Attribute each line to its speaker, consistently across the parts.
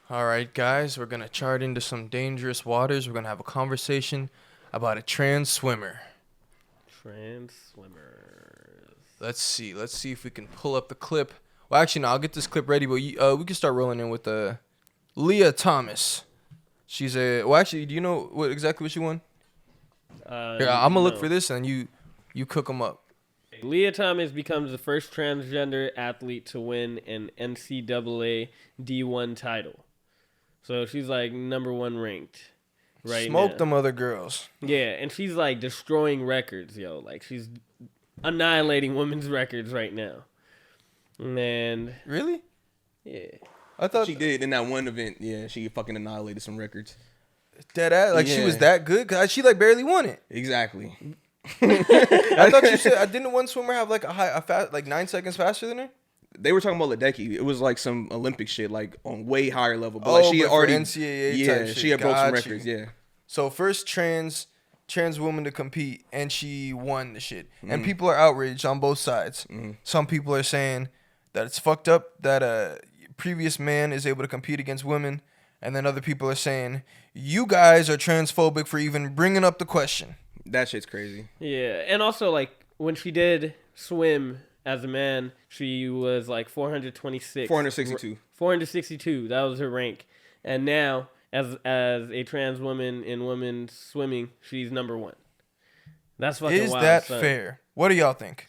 Speaker 1: All right, guys, we're going to chart into some dangerous waters. We're going to have a conversation about a trans swimmer.
Speaker 2: Trans swimmers.
Speaker 1: Let's see if we can pull up the clip. Well, actually, no, I'll get this clip ready, but we can start rolling in with Leah Thomas. She's well, actually, do you know exactly what she won? Here, I'm going to look for this, and you cook them up.
Speaker 2: Leah Thomas becomes the first transgender athlete to win an NCAA D1 title. So she's like number 1 ranked right now.
Speaker 1: Smoke them other girls.
Speaker 2: Yeah, and she's like destroying records, yo. Like she's annihilating women's records right now. And
Speaker 1: Really?
Speaker 2: yeah.
Speaker 3: I thought she did in that one event. Yeah, she fucking annihilated some records.
Speaker 1: Dead ass? Like she was that good? Cause she like barely won it.
Speaker 3: Exactly.
Speaker 1: I thought you said didn't one swimmer have like a fast like 9 seconds faster than her?
Speaker 3: They were talking about Ledecky. It was like some Olympic shit, like on way higher level. But like she had already
Speaker 1: NCAA
Speaker 3: type
Speaker 1: shit.
Speaker 3: She had broke some records. Yeah.
Speaker 1: So first trans woman to compete, and she won the shit. And people are outraged on both sides. Some people are saying that it's fucked up that a previous man is able to compete against women, and then other people are saying you guys are transphobic for even bringing up the question.
Speaker 3: That shit's crazy.
Speaker 2: Yeah, and also like when she did swim as a man, she was like 426.
Speaker 3: 462.
Speaker 2: 462. That was her rank. And now, as a trans woman in women's swimming, she's number 1. That's fucking wild.
Speaker 1: Is that fair? What do y'all think?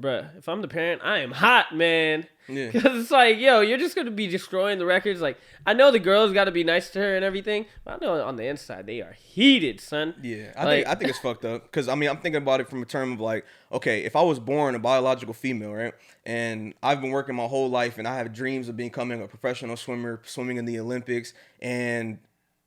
Speaker 2: Bruh, if I'm the parent, I am hot, man.
Speaker 3: Yeah.
Speaker 2: Because it's like, yo, you're just going to be destroying the records. Like, I know the girls got to be nice to her and everything, but I know on the inside, they are heated, son.
Speaker 3: Yeah, I think it's fucked up. Because, I mean, I'm thinking about it from a term of like, okay, if I was born a biological female, right, and I've been working my whole life, and I have dreams of becoming a professional swimmer, swimming in the Olympics, and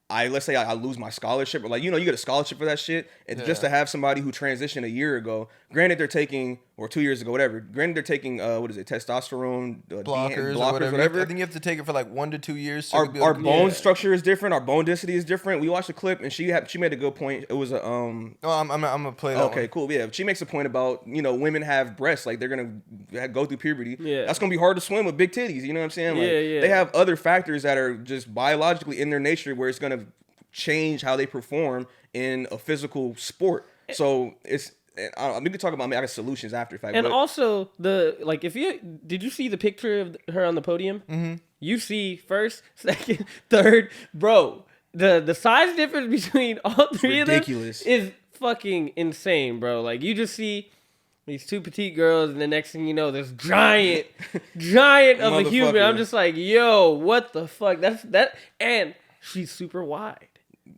Speaker 3: let's say I lose my scholarship, or like, you get a scholarship for that shit. And just to have somebody who transitioned a year ago, granted they're taking, or 2 years ago, whatever, granted they're taking, testosterone,
Speaker 1: blockers or whatever. I think you have to take it for like 1 to 2 years. So
Speaker 3: our bone structure is different. Our bone density is different. We watched the clip, and she made a good point. It was a
Speaker 1: No, I'm gonna play that.
Speaker 3: Okay, cool. Yeah, she makes a point about women have breasts, like they're gonna go through puberty.
Speaker 2: Yeah,
Speaker 3: that's gonna be hard to swim with big titties. You know what I'm saying? Like,
Speaker 2: yeah.
Speaker 3: They have other factors that are just biologically in their nature where it's gonna change how they perform in a physical sport. So it's. We could talk about solutions after the fact.
Speaker 2: And also did you see the picture of her on the podium? Mm-hmm. You see first, second, third, bro. The size difference between all three of them is fucking insane, bro. Like you just see these 2 petite girls, and the next thing you know, this giant of a human. I'm just like, yo, what the fuck? And she's super wide.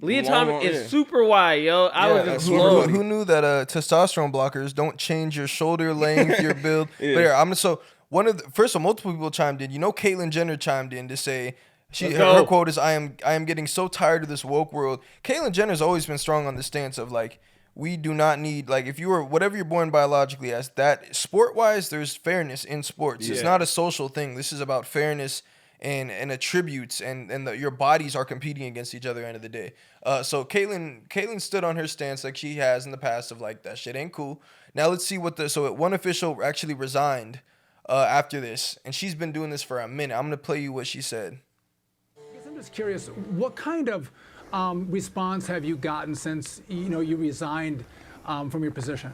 Speaker 2: Leah Thomas is super wide, yo. I was just blown.
Speaker 1: Who knew that testosterone blockers don't change your shoulder length, your build? Yeah. But here, multiple people chimed in. Caitlyn Jenner chimed in to say her quote is, I am getting so tired of this woke world. Caitlyn Jenner's always been strong on the stance of like, we do not need, like, if you are whatever you're born biologically as, that sport wise, there's fairness in sports. Yeah. It's not a social thing. This is about fairness and attributes, and your bodies are competing against each other at the end of the day. So Caitlyn stood on her stance like she has in the past of like, that shit ain't cool. Now let's see one official actually resigned after this, and she's been doing this for a minute. I'm gonna play you what she said.
Speaker 4: I'm just curious, what kind of response have you gotten since you resigned from your position?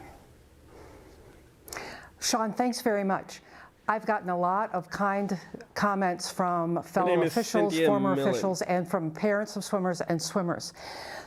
Speaker 5: Sean, thanks very much. I've gotten a lot of kind comments from fellow officials, former officials, and from parents of swimmers and swimmers.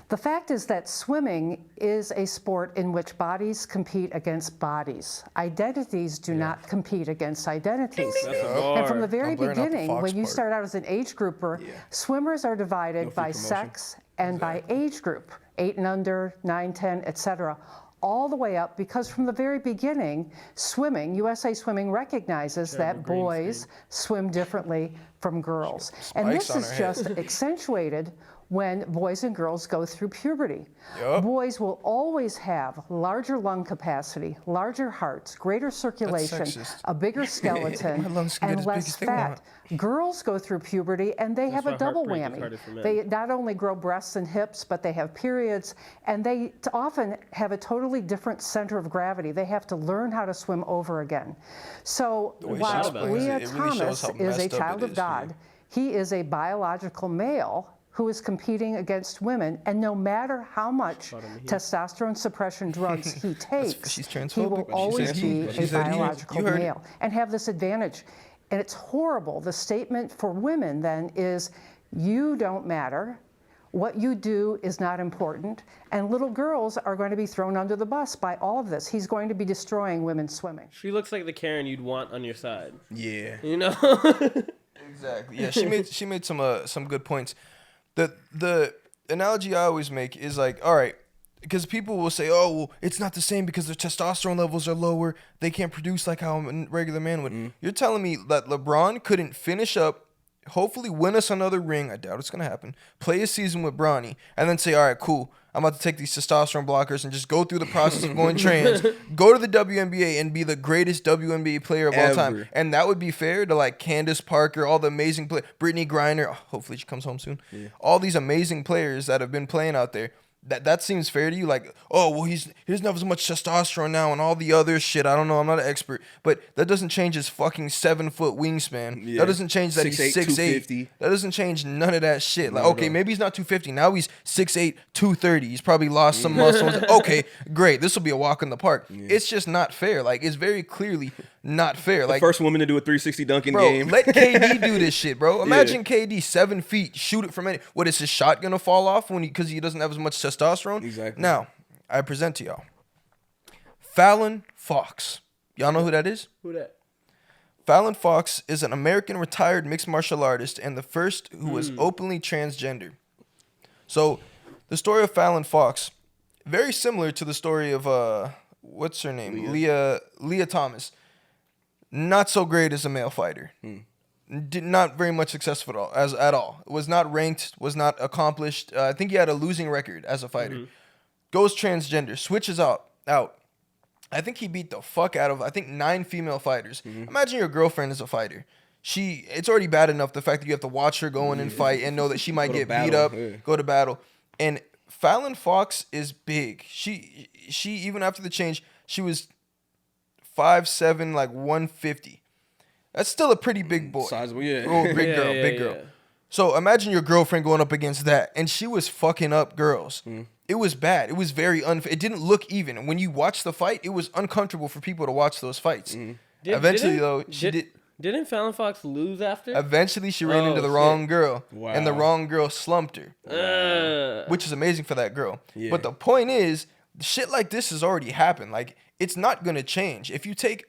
Speaker 5: The fact is that swimming is a sport in which bodies compete against bodies. Identities do not compete against identities. And from the very beginning, when you start out as an age grouper, swimmers are divided by sex and by age group, 8 and under, 9, 10, etc., all the way up, because from the very beginning, swimming, USA Swimming recognizes that boys swim differently from girls. And this is just accentuated when boys and girls go through puberty. Yep. Boys will always have larger lung capacity, larger hearts, greater circulation, a bigger skeleton, and less fat. Girls go through puberty and they have a double whammy. They not only grow breasts and hips, but they have periods, and they often have a totally different center of gravity. They have to learn how to swim over again. So while Leah Thomas is a child of God, He is a biological male who is competing against women, and no matter how much testosterone suppression drugs he takes, he will always be a biological male and have this advantage. And it's horrible. The statement for women then is, you don't matter, what you do is not important, and little girls are going to be thrown under the bus by all of this. He's going to be destroying women's swimming.
Speaker 2: She looks like the Karen you'd want on your side.
Speaker 3: Yeah.
Speaker 2: You know?
Speaker 1: Exactly. Yeah, she made some good points. The analogy I always make is like, all right, because people will say, oh, well, it's not the same because their testosterone levels are lower. They can't produce like how a regular man would. You're telling me that LeBron couldn't finish up, hopefully win us another ring, I doubt it's going to happen, play a season with Bronny, and then say, all right, cool, I'm about to take these testosterone blockers and just go through the process of going trans, go to the WNBA and be the greatest WNBA player of all time. And that would be fair to like Candace Parker, all the amazing players, Brittany Griner, hopefully she comes home soon, all these amazing players that have been playing out there. That seems fair to you? Like, oh, well, he doesn't have as much testosterone now and all the other shit. I don't know. I'm not an expert. But that doesn't change his fucking 7-foot wingspan. Yeah. That doesn't change that he's 6'8". That doesn't change none of that shit. Like, okay, maybe he's not 250. Now he's 6'8", 230. He's probably lost some muscle. Okay, great. This will be a walk in the park. Yeah. It's just not fair. Like, it's very clearly not fair. Like,
Speaker 3: first woman to do a 360 dunk in
Speaker 1: bro,
Speaker 3: game.
Speaker 1: Let KD do this shit, bro. Imagine KD 7 feet, shoot it from any. What, is his shot gonna fall off because he doesn't have as much testosterone?
Speaker 3: Exactly.
Speaker 1: Now, I present to y'all Fallon Fox. Y'all know who that is?
Speaker 2: Who that?
Speaker 1: Fallon Fox is an American retired mixed martial artist and the first who was openly transgender. So, the story of Fallon Fox, very similar to the story of what's her name? Leah Thomas. Not so great as a male fighter. Did not very much successful at all. Was not ranked, was not accomplished. I think he had a losing record as a fighter. Goes transgender, switches out. I think he beat the fuck out of 9 female fighters. Imagine your girlfriend is a fighter. It's already bad enough the fact that you have to watch her go in and fight and know that she might get beat up, go to battle. And Fallon Fox is big. She even after the change, she was 5'7", like 150. That's still a pretty big boy.
Speaker 3: Sizable, yeah.
Speaker 1: Oh, big girl. So imagine your girlfriend going up against that, and she was fucking up girls. It was bad. It was very unfair. It didn't look even. When you watch the fight, it was uncomfortable for people to watch those fights.
Speaker 2: Didn't Fallon Fox lose after?
Speaker 1: Eventually, she ran into the wrong girl, and the wrong girl slumped her, which is amazing for that girl. Yeah. But the point is, shit like this has already happened. Like, it's not going to change. If you take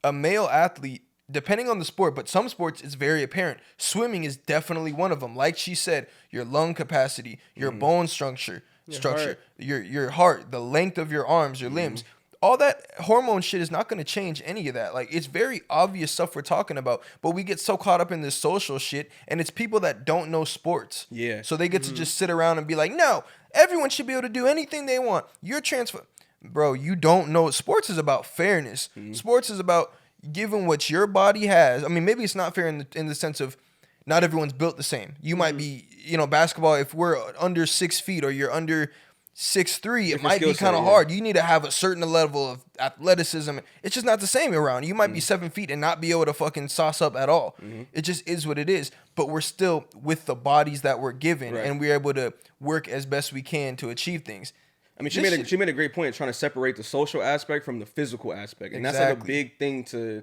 Speaker 1: a male athlete, depending on the sport, but some sports it's very apparent. Swimming is definitely one of them. Like she said, your lung capacity, your bone structure, your heart, the length of your arms, your limbs. All that hormone shit is not going to change any of that. Like, it's very obvious stuff we're talking about, but we get so caught up in this social shit, and it's people that don't know sports. Yeah. So they get to just sit around and be like, no, everyone should be able to do anything they want. You're Bro, you don't know. Sports is about fairness. Sports is about given what your body has. I mean, maybe it's not fair in the sense of not everyone's built the same. You might be, basketball, if we're under 6 feet or you're under 6'3", it might be kind of hard. You need to have a certain level of athleticism. It's just not the same around. You might be 7 feet and not be able to fucking sauce up at all. It just is what it is. But we're still with the bodies that we're given, and we're able to work as best we can to achieve things.
Speaker 3: I mean, she made a great point trying to separate the social aspect from the physical aspect. And that's like a big thing to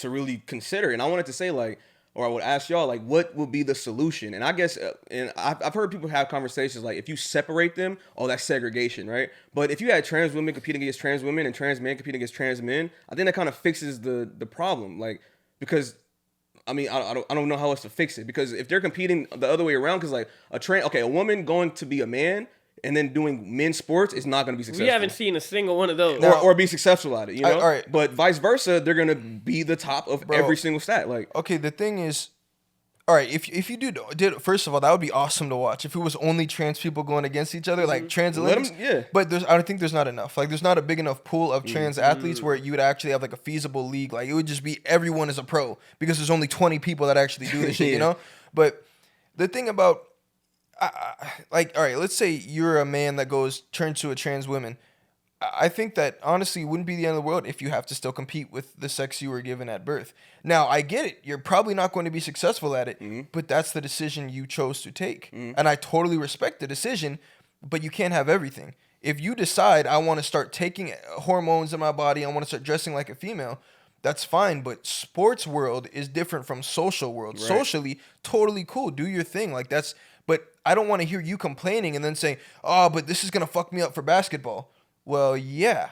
Speaker 3: really consider. And I wanted to say, like, or I would ask y'all, like, what will be the solution? And I guess, and I've heard people have conversations like, if you separate them, that's segregation, right? But if you had trans women competing against trans women and trans men competing against trans men, I think that kind of fixes the problem. Like, because, I mean, I don't know how else to fix it. Because if they're competing the other way around, because like a woman going to be a man and then doing men's sports is not going to be successful.
Speaker 2: We haven't seen a single one of those.
Speaker 3: Or be successful at it, all right. But vice versa, they're going to be the top of every single stat. Like,
Speaker 1: okay, the thing is, all right, if you did first of all, that would be awesome to watch. If it was only trans people going against each other, like trans Olympics. But I don't think there's not enough. Like, there's not a big enough pool of trans athletes where you would actually have like a feasible league. Like, it would just be everyone is a pro because there's only 20 people that actually do this shit, But the thing about, like, all right, let's say you're a man that turns to a trans woman. I think that honestly it wouldn't be the end of the world if you have to still compete with the sex you were given at birth. Now, I get it. You're probably not going to be successful at it, but that's the decision you chose to take. And I totally respect the decision, but you can't have everything. If you decide I want to start taking hormones in my body, I want to start dressing like a female, that's fine, but sports world is different from social world. Right. Socially, totally cool. Do your thing. Like that's but I don't want to hear you complaining and then saying, "Oh, but this is going to fuck me up for basketball." Well, yeah,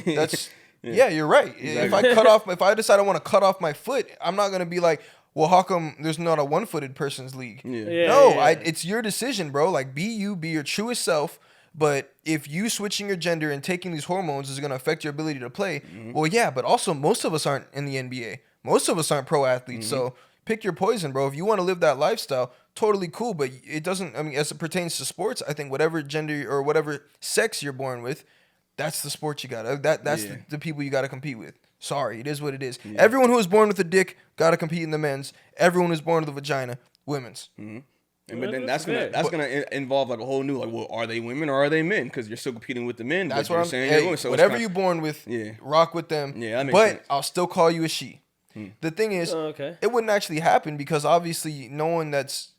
Speaker 1: that's yeah, you're right. Exactly. If I decide I want to cut off my foot, I'm not gonna be like, well, how come there's not a one-footed person's league? It's your decision, bro. Like, be you, be your truest self. But if you switching your gender and taking these hormones is gonna affect your ability to play, well, yeah. But also, most of us aren't in the NBA. Most of us aren't pro athletes. So pick your poison, bro. If you want to live that lifestyle, totally cool. But it doesn't. I mean, as it pertains to sports, I think whatever gender or whatever sex you're born with, that's the sport you gotta. That's the people you gotta compete with. Sorry, it is what it is. Yeah. Everyone who was born with a dick gotta compete in the men's. Everyone who's born with a vagina, women's.
Speaker 3: And but then that's gonna involve like a whole new well, are they women or are they men? Because you're still competing with the men.
Speaker 1: That's what I'm saying. Hey, so whatever you're born with, rock with them. Yeah, that makes sense. I'll still call you a she. The thing is, it wouldn't actually happen because obviously no one that's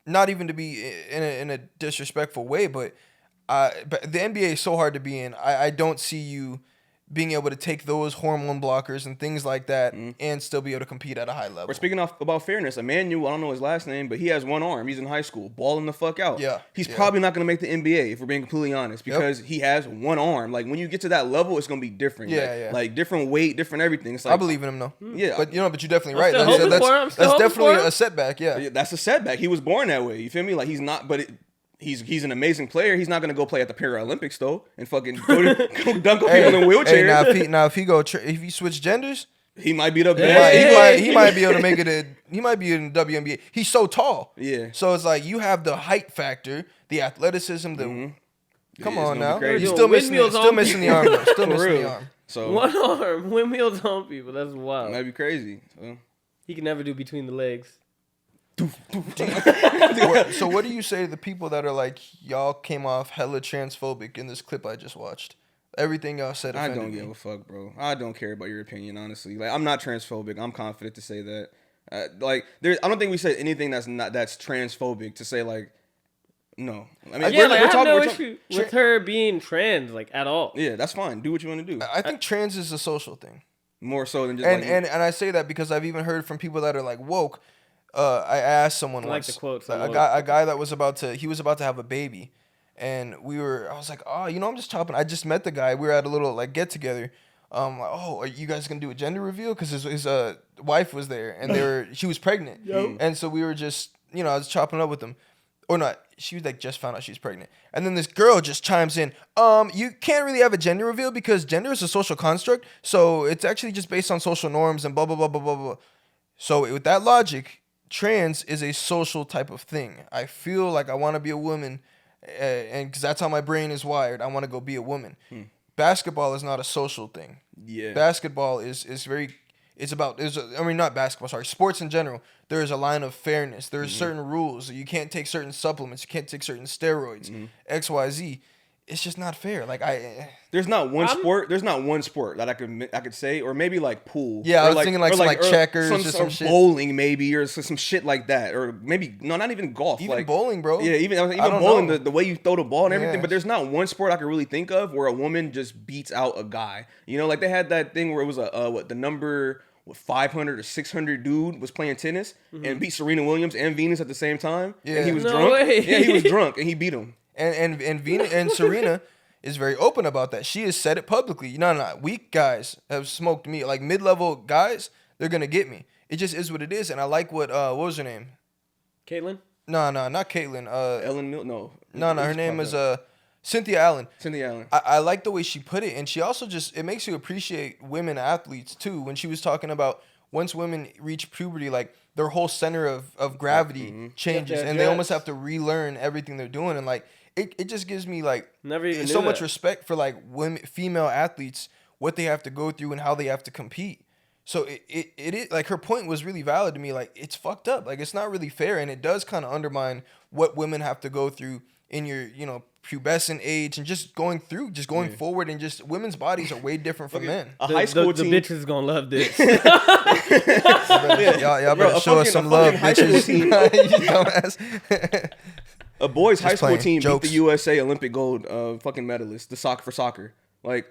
Speaker 1: not even to be in a disrespectful way, but the NBA is so hard to be in. I don't see you being able to take those hormone blockers and things like that and still be able to compete at a high level.
Speaker 3: We're speaking about fairness. Emmanuel, I don't know his last name, but he has one arm. He's in high school, balling the fuck out. Yeah, he's probably not going to make the NBA if we're being completely honest because he has one arm. Like when you get to that level, it's going to be different. Like different weight, different everything. It's like,
Speaker 1: I believe in him though. Yeah, but you're definitely right. That's definitely a setback. Yeah,
Speaker 3: that's a setback. He was born that way. You feel me? Like he's not, but. He's an amazing player. He's not gonna go play at the Paralympics though, and fucking go dunk on people in wheelchairs.
Speaker 1: If he switch genders,
Speaker 3: he might be the best.
Speaker 1: He might be able to make it. He might be in the WNBA. He's so tall.
Speaker 3: Yeah.
Speaker 1: So it's like you have the height factor, the athleticism. Come on now, you're still missing the arm. Still missing the arm.
Speaker 2: So one arm, windmills on people. That's wild.
Speaker 3: That'd be crazy. So.
Speaker 2: He can never do between the legs.
Speaker 1: So what do you say to the people that are like, y'all came off hella transphobic in this clip I just watched? Everything y'all said offended me.
Speaker 3: I don't give a fuck, bro. I don't care about your opinion, honestly. Like, I'm not transphobic. I'm confident to say that. I don't think we said anything that's transphobic to say like, no. I mean,
Speaker 2: I have no issue with her being trans, like at all.
Speaker 3: Yeah, that's fine. Do what you want to do.
Speaker 1: I think trans is a social thing.
Speaker 3: More so than just
Speaker 1: and I say that because I've even heard from people that are like woke. I asked someone once,
Speaker 2: the quote,
Speaker 1: a guy that was about to have a baby, and I was like, oh, I'm just chopping. I just met the guy. We were at a little like get together. Like, oh, are you guys gonna do a gender reveal? Because his wife was there, and she was pregnant, and so we were just, I was chopping up with them, or not. She was like just found out she's pregnant, and then this girl just chimes in, you can't really have a gender reveal because gender is a social construct, so it's actually just based on social norms and blah blah blah blah blah blah. So with that logic, trans is a social type of thing. I feel like I want to be a woman, and because that's how my brain is wired. I want to go be a woman. Basketball is not a social thing. Yeah. Basketball is not basketball. Sorry, sports in general. There is a line of fairness. There are certain rules. You can't take certain supplements. You can't take certain steroids. X, Y, Z. It's just not fair. Like
Speaker 3: there's not one sport that I could say, or maybe like pool.
Speaker 1: Yeah, I was thinking like checkers or some shit.
Speaker 3: Bowling maybe, or some shit like that, or maybe not even golf.
Speaker 1: Even
Speaker 3: like
Speaker 1: bowling, bro.
Speaker 3: Yeah, even bowling, the way you throw the ball and everything. But there's not one sport I can really think of where a woman just beats out a guy. Like they had that thing where it was the number 500 or 600 dude was playing tennis and beat Serena Williams and Venus at the same time. Yeah, and he was drunk.
Speaker 2: Way.
Speaker 3: Yeah, he was drunk and he beat him.
Speaker 1: And Venus and Serena is very open about that. She has said it publicly. No. Weak guys have smoked me. Like mid-level guys, they're gonna get me. It just is what it is. And I like what was her name?
Speaker 2: Caitlyn?
Speaker 1: No, not Caitlyn.
Speaker 3: Ellen Mill? No.
Speaker 1: Her name is Cynthia Allen.
Speaker 3: Cynthia Allen.
Speaker 1: I like the way she put it, and she also it makes you appreciate women athletes too. When she was talking about once women reach puberty, like their whole center of gravity changes, and they almost have to relearn everything they're doing, and like. It just gives me like so much respect for like women, female athletes, what they have to go through and how they have to compete. So it is like her point was really valid to me. Like it's fucked up. Like it's not really fair, and it does kind of undermine what women have to go through in your, you know, pubescent age and just going forward, and just women's bodies are way different from men.
Speaker 3: A high school
Speaker 2: team. The bitches gonna love this.
Speaker 1: Y'all better show us some love, bitches. You dumbass.
Speaker 3: A boys' high school
Speaker 1: playing.
Speaker 3: team
Speaker 1: Jokes.
Speaker 3: beat the USA Olympic gold fucking medalists, for soccer. Like,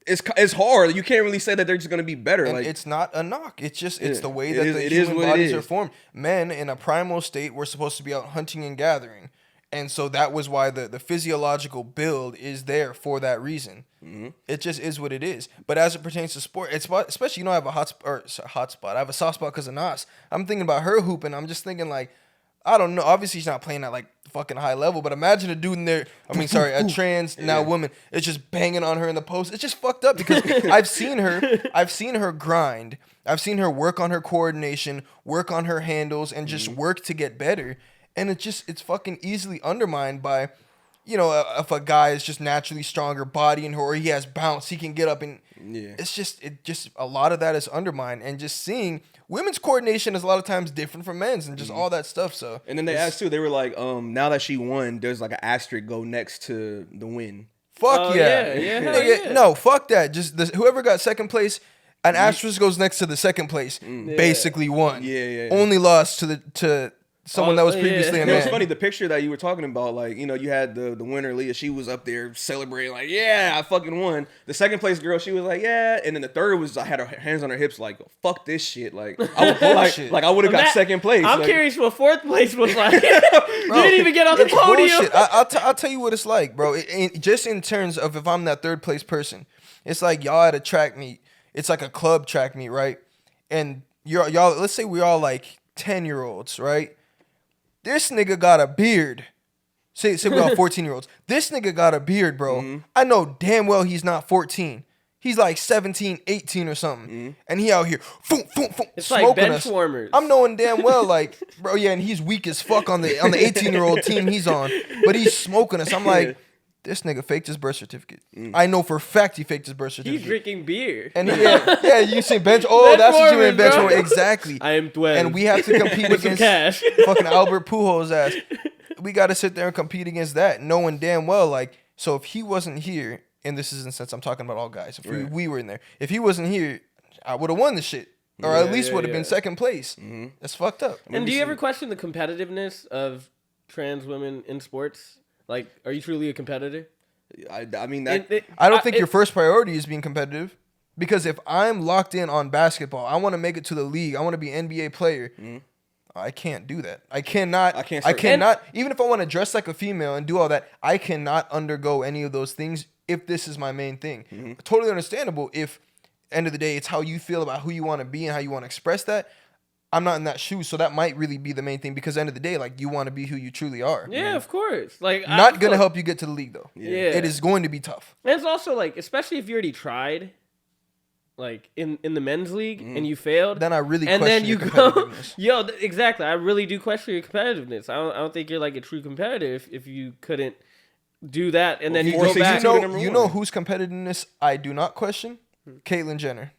Speaker 3: it's hard. You can't really say that they're just gonna be better.
Speaker 1: And
Speaker 3: like,
Speaker 1: it's not a knock. It's just it's the way that the
Speaker 3: it is
Speaker 1: human
Speaker 3: what it
Speaker 1: bodies
Speaker 3: is.
Speaker 1: are formed. Men in a primal state were supposed to be out hunting and gathering, and so that was why the physiological build is there for that reason. Mm-hmm. It just is what it is. But as it pertains to sport, it's especially, you know, I have a hot spot. I have a soft spot because of Nas. I'm thinking about her hooping. I'm just thinking like, I don't know. Obviously, she's not playing at like fucking high level, but imagine a dude in there. A trans now woman. It's just banging on her in the post. It's just fucked up because I've seen her grind. I've seen her work on her coordination, work on her handles, and just work to get better. And it's fucking easily undermined by, you know, if a guy is just naturally stronger body and or he has bounce, he can get up and it's just a lot of that is undermined, and just seeing women's coordination is a lot of times different from men's and just all that stuff. So
Speaker 3: and then they asked too. They were like, now that she won, there's like an asterisk go next to the win.
Speaker 1: Fuck yeah. No, fuck that. Just whoever got second place, an asterisk goes next to the second place. Basically won.
Speaker 3: Yeah.
Speaker 1: Only lost to someone that was previously a man.
Speaker 3: It was funny, the picture that you were talking about, like, you know, you had the winner, Leah, she was up there celebrating, like, yeah, I fucking won. The second place girl, she was like, yeah, and then the third was, I had her hands on her hips, like, fuck this shit, like, I would have got second place.
Speaker 2: I'm
Speaker 3: like,
Speaker 2: curious what fourth place was like. You didn't even get on the podium.
Speaker 1: I'll tell you what it's like, bro. Just in terms of if I'm that third place person, it's like y'all at a track meet. It's like a club track meet, right? And y'all, let's say we're all like 10-year-olds, right? This nigga got a beard. Say we're all 14-year-olds. This nigga got a beard, bro. Mm-hmm. I know damn well he's not 14. He's like 17, 18 or something. Mm-hmm. And he out here
Speaker 2: it's
Speaker 1: smoking
Speaker 2: like bench
Speaker 1: us.
Speaker 2: Warmers.
Speaker 1: I'm knowing damn well, like, bro, yeah, and he's weak as fuck on the 18-year-old team he's on. But he's smoking us. I'm like, this nigga faked his birth certificate. I know for a fact he faked his birth certificate.
Speaker 2: He's drinking beer.
Speaker 1: And you see bench. Oh, that's what you mean, bench warmer. Exactly.
Speaker 2: I am 12.
Speaker 1: And we have to compete against
Speaker 2: cash.
Speaker 1: fucking Albert Pujols' ass. We got to sit there and compete against that, knowing damn well, like, so if he wasn't here, and this is in sense I'm talking about all guys, if we were in there, if he wasn't here, I would have won the shit. Or at least would have been second place. Mm-hmm. That's fucked up.
Speaker 2: And do you ever question the competitiveness of trans women in sports? Like, are you truly a competitor?
Speaker 3: I mean,
Speaker 1: I don't think your first priority is being competitive. Because if I'm locked in on basketball, I want to make it to the league, I want to be an NBA player, I can't do that. I cannot, even if I want to dress like a female and do all that, I cannot undergo any of those things if this is my main thing. Mm-hmm. Totally understandable if, end of the day, it's how you feel about who you want to be and how you want to express that. I'm not in that shoe, so that might really be the main thing, because end of the day, like, you want to be who you truly are.
Speaker 2: Yeah, of course. Like,
Speaker 1: not going to help you get to the league, though.
Speaker 2: Yeah.
Speaker 1: It is going to be tough.
Speaker 2: And it's also, like, especially if you already tried, like, in the men's league, and you failed.
Speaker 1: Then I really question your competitiveness.
Speaker 2: Exactly. I really do question your competitiveness. I don't think you're, like, a true competitor if you couldn't do that, and then you go back.
Speaker 1: You know whose competitiveness I do not question? Caitlyn Jenner.